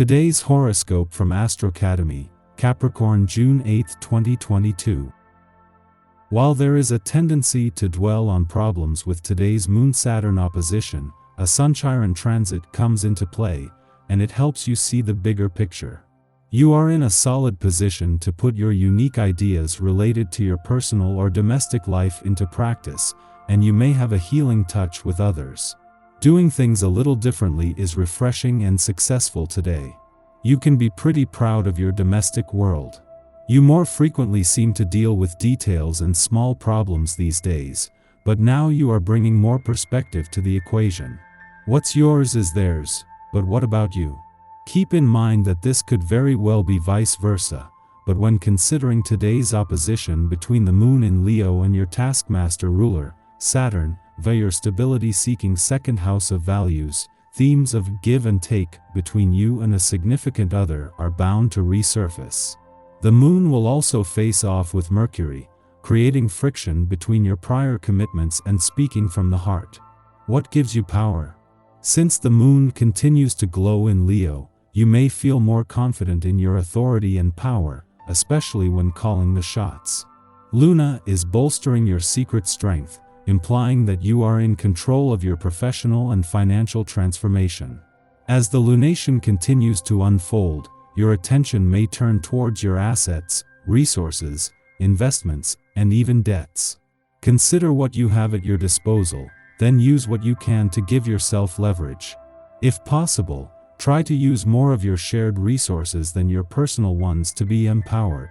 Today's horoscope from Astrocademy, Capricorn June 8, 2022. While there is a tendency to dwell on problems with today's Moon-Saturn opposition, a Sun-Chiron transit comes into play, and it helps you see the bigger picture. You are in a solid position to put your unique ideas related to your personal or domestic life into practice, and you may have a healing touch with others. Doing things a little differently is refreshing and successful today. You can be pretty proud of your domestic world. You more frequently seem to deal with details and small problems these days, but now you are bringing more perspective to the equation. What's yours is theirs, but what about you? Keep in mind that this could very well be vice versa, but when considering today's opposition between the Moon in Leo and your taskmaster ruler, Saturn, via your stability-seeking second house of values, themes of give and take between you and a significant other are bound to resurface. The Moon will also face off with Mercury, creating friction between your prior commitments and speaking from the heart. What gives you power? Since the Moon continues to glow in Leo, you may feel more confident in your authority and power, especially when calling the shots. Luna is bolstering your secret strength, implying that you are in control of your professional and financial transformation. As the lunation continues to unfold, your attention may turn towards your assets, resources, investments, and even debts. Consider what you have at your disposal, then use what you can to give yourself leverage. If possible, try to use more of your shared resources than your personal ones to be empowered.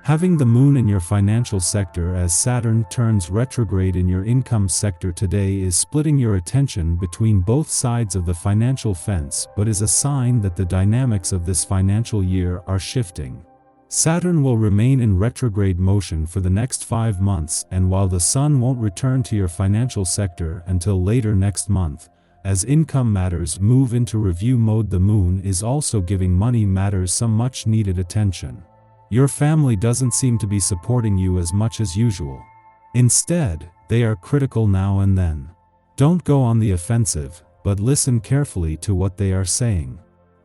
Having the Moon in your financial sector as Saturn turns retrograde in your income sector today is splitting your attention between both sides of the financial fence, but is a sign that the dynamics of this financial year are shifting. Saturn will remain in retrograde motion for the next 5 months, and while the Sun won't return to your financial sector until later next month, as income matters move into review mode, the Moon is also giving money matters some much-needed attention. Your family doesn't seem to be supporting you as much as usual. Instead, they are critical now and then. Don't go on the offensive, but listen carefully to what they are saying.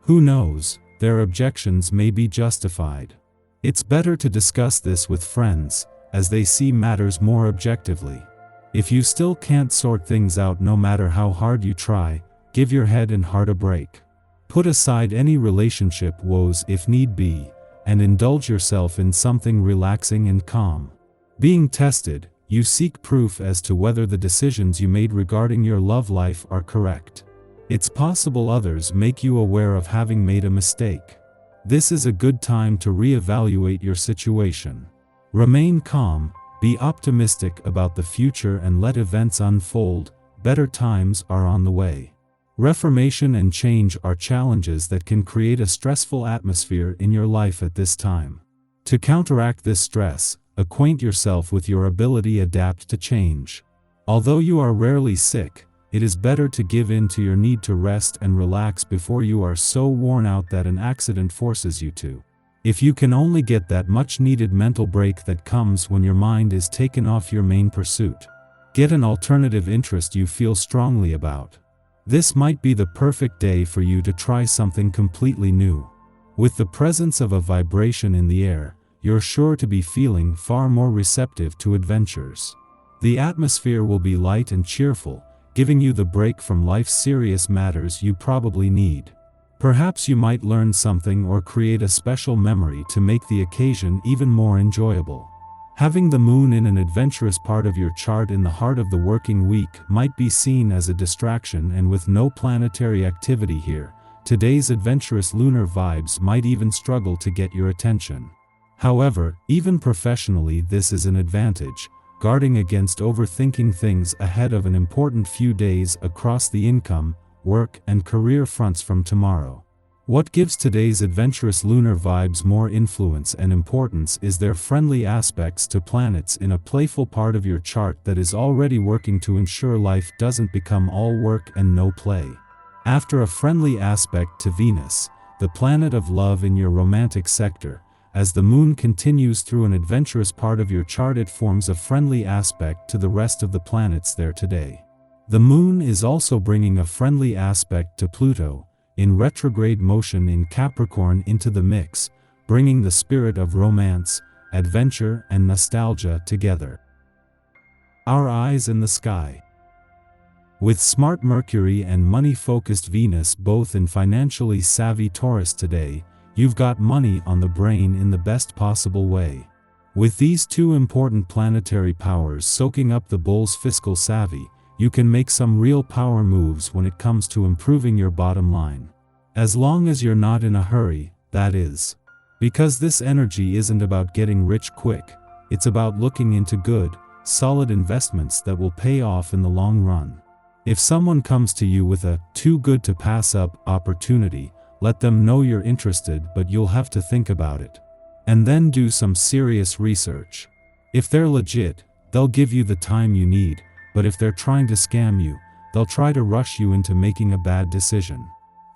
Who knows, their objections may be justified. It's better to discuss this with friends, as they see matters more objectively. If you still can't sort things out no matter how hard you try, give your head and heart a break. Put aside any relationship woes if need be, and indulge yourself in something relaxing and calm. Being tested, you seek proof as to whether the decisions you made regarding your love life are correct. It's possible others make you aware of having made a mistake. This is a good time to reevaluate your situation. Remain calm, be optimistic about the future and let events unfold. Better times are on the way. Reformation and change are challenges that can create a stressful atmosphere in your life at this time. To counteract this stress, acquaint yourself with your ability to adapt to change. Although you are rarely sick, it is better to give in to your need to rest and relax before you are so worn out that an accident forces you to. If you can only get that much-needed mental break that comes when your mind is taken off your main pursuit, get an alternative interest you feel strongly about. This might be the perfect day for you to try something completely new. With the presence of a vibration in the air, you're sure to be feeling far more receptive to adventures. The atmosphere will be light and cheerful, giving you the break from life's serious matters you probably need. Perhaps you might learn something or create a special memory to make the occasion even more enjoyable. Having the Moon in an adventurous part of your chart in the heart of the working week might be seen as a distraction, and with no planetary activity here, today's adventurous lunar vibes might even struggle to get your attention. However, even professionally this is an advantage, guarding against overthinking things ahead of an important few days across the income, work, and career fronts from tomorrow. What gives today's adventurous lunar vibes more influence and importance is their friendly aspects to planets in a playful part of your chart that is already working to ensure life doesn't become all work and no play. After a friendly aspect to Venus, the planet of love in your romantic sector, as the Moon continues through an adventurous part of your chart, it forms a friendly aspect to the rest of the planets there today. The Moon is also bringing a friendly aspect to Pluto, in retrograde motion in Capricorn into the mix, bringing the spirit of romance, adventure, and nostalgia together. Our eyes in the sky. With smart Mercury and money-focused Venus both in financially savvy Taurus today, you've got money on the brain in the best possible way. With these two important planetary powers soaking up the bull's fiscal savvy, you can make some real power moves when it comes to improving your bottom line. As long as you're not in a hurry, that is. Because this energy isn't about getting rich quick, it's about looking into good, solid investments that will pay off in the long run. If someone comes to you with a too good to pass up opportunity, let them know you're interested, but you'll have to think about it. And then do some serious research. If they're legit, they'll give you the time you need, but if they're trying to scam you, they'll try to rush you into making a bad decision.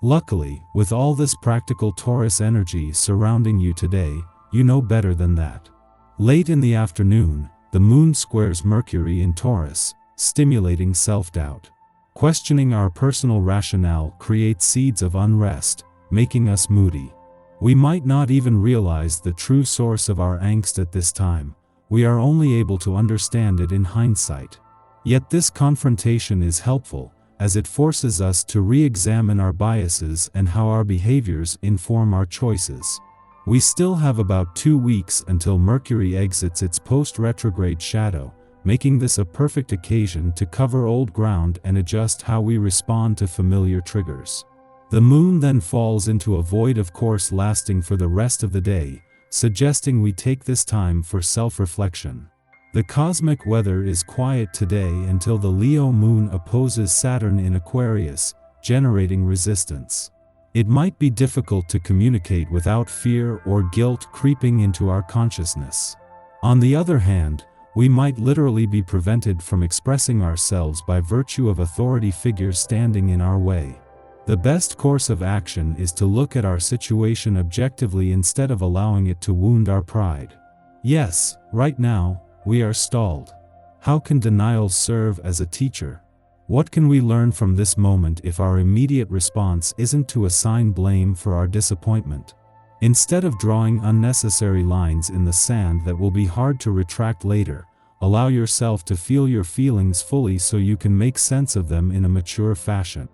Luckily, with all this practical Taurus energy surrounding you today, you know better than that. Late in the afternoon, the moon squares Mercury in Taurus, stimulating self-doubt. Questioning our personal rationale creates seeds of unrest, making us moody. We might not even realize the true source of our angst at this time. We are only able to understand it in hindsight. Yet this confrontation is helpful, as it forces us to re-examine our biases and how our behaviors inform our choices. We still have about 2 weeks until Mercury exits its post-retrograde shadow, making this a perfect occasion to cover old ground and adjust how we respond to familiar triggers. The moon then falls into a void of course lasting for the rest of the day, suggesting we take this time for self-reflection. The cosmic weather is quiet today until the Leo moon opposes Saturn in Aquarius, generating resistance. It might be difficult to communicate without fear or guilt creeping into our consciousness. On the other hand, we might literally be prevented from expressing ourselves by virtue of authority figures standing in our way. The best course of action is to look at our situation objectively instead of allowing it to wound our pride. Yes, right now, we are stalled. How can denial serve as a teacher? What can we learn from this moment if our immediate response isn't to assign blame for our disappointment? Instead of drawing unnecessary lines in the sand that will be hard to retract later, allow yourself to feel your feelings fully so you can make sense of them in a mature fashion.